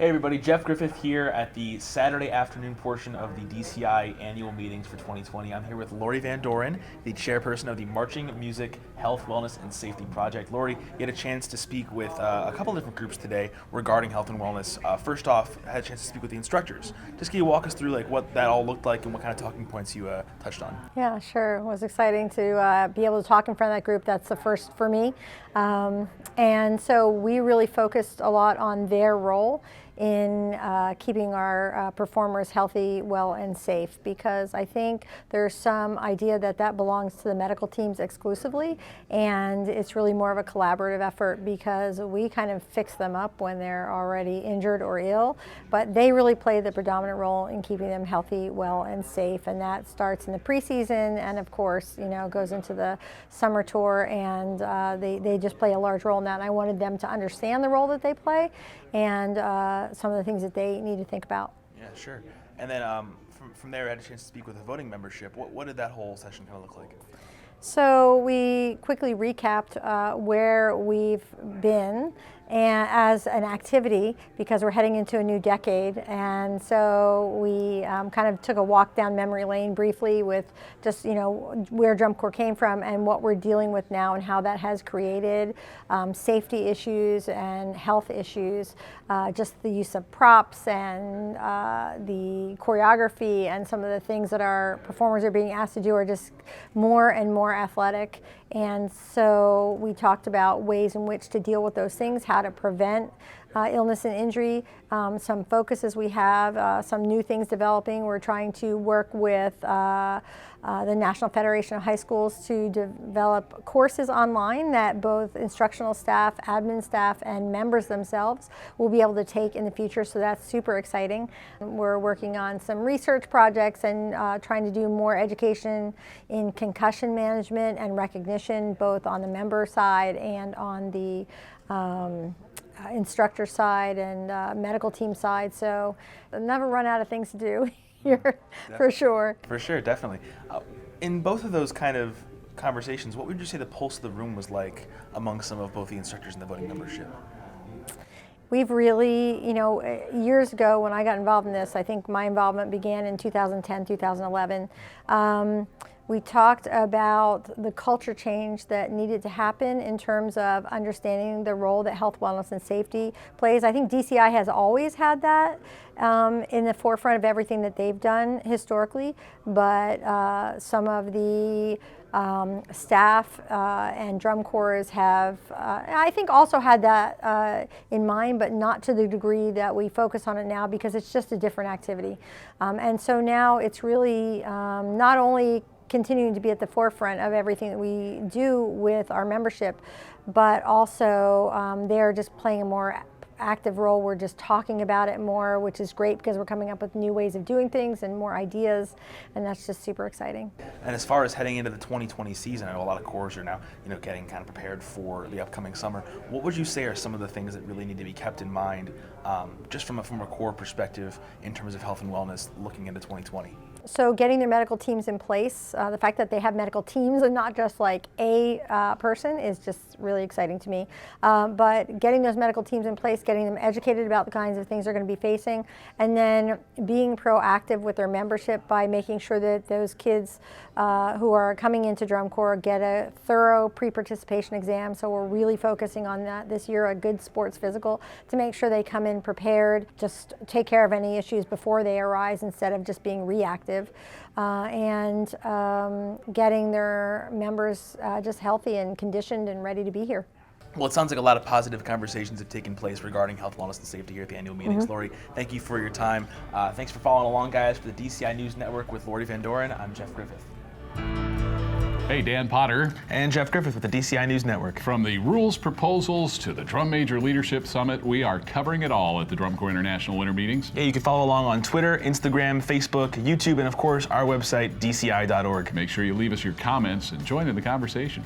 Hey everybody, Jeff Griffith here at the Saturday afternoon portion of the DCI Annual Meetings for 2020. I'm here with Laurie VanDoren, the chairperson of the Marching Music, Health, Wellness, and Safety Project. Laurie, you had a chance to speak with a couple of different groups today regarding health and wellness. First off, I had a chance to speak with the instructors. Just can you walk us through what that all looked like and what kind of talking points you touched on? Yeah, sure. It was exciting to be able to talk in front of that group. That's the first for me. And so we really focused a lot on their role in keeping our performers healthy, well, and safe, because I think there's some idea that that belongs to the medical teams exclusively, and it's really more of a collaborative effort because we kind of fix them up when they're already injured or ill, but they really play the predominant role in keeping them healthy, well, and safe, and that starts in the preseason and of course, goes into the summer tour, and they just play a large role in that, and I wanted them to understand the role that they play and some of the things that they need to think about. Yeah, sure. And then from there, I had a chance to speak with the voting membership. What did that whole session kind of look like? So we quickly recapped where we've been and as an activity, because we're heading into a new decade, and so we kind of took a walk down memory lane briefly with just where drum corps came from and what we're dealing with now and how that has created safety issues and health issues, just the use of props and the choreography and some of the things that our performers are being asked to do are just more and more athletic. And so we talked about ways in which to deal with those things, how to prevent illness and injury, some focuses we have, some new things developing. We're trying to work with the National Federation of High Schools to develop courses online that both instructional staff, admin staff, and members themselves will be able to take in the future, so that's super exciting. We're working on some research projects and trying to do more education in concussion management and recognition, both on the member side and on the instructor side and medical team side, so I'll never run out of things to do here, for sure. For sure, definitely. In both of those kind of conversations, what would you say the pulse of the room was like among some of both the instructors and the voting membership? We've really, years ago when I got involved in this, I think my involvement began in 2010, 2011. We talked about the culture change that needed to happen in terms of understanding the role that health, wellness, and safety plays. I think DCI has always had that in the forefront of everything that they've done historically, but some of the staff and drum corps have, I think, also had that in mind, but not to the degree that we focus on it now, because it's just a different activity. And so now it's really not only continuing to be at the forefront of everything that we do with our membership, but also they're just playing a more active role. We're just talking about it more, which is great because we're coming up with new ways of doing things and more ideas, and that's just super exciting. And as far as heading into the 2020 season, I know a lot of corps are now getting kind of prepared for the upcoming summer. What would you say are some of the things that really need to be kept in mind, just from a corps perspective, in terms of health and wellness looking into 2020? So getting their medical teams in place, the fact that they have medical teams and not just like a person is just really exciting to me. But getting those medical teams in place, getting them educated about the kinds of things they're going to be facing, and then being proactive with their membership by making sure that those kids who are coming into drum corps get a thorough pre-participation exam. So we're really focusing on that this year, a good sports physical, to make sure they come in prepared, just take care of any issues before they arise instead of just being reactive. And getting their members just healthy and conditioned and ready to be here. Well, it sounds like a lot of positive conversations have taken place regarding health, wellness, and safety here at the annual meetings. Laurie, thank you for your time. Thanks for following along, guys. For the DCI News Network with Laurie VanDoren, I'm Jeff Griffith. Hey, Dan Potter. And Jeff Griffith with the DCI News Network. From the rules proposals to the Drum Major Leadership Summit, we are covering it all at the Drum Corps International Winter Meetings. Yeah, you can follow along on Twitter, Instagram, Facebook, YouTube, and of course, our website, dci.org. Make sure you leave us your comments and join in the conversation.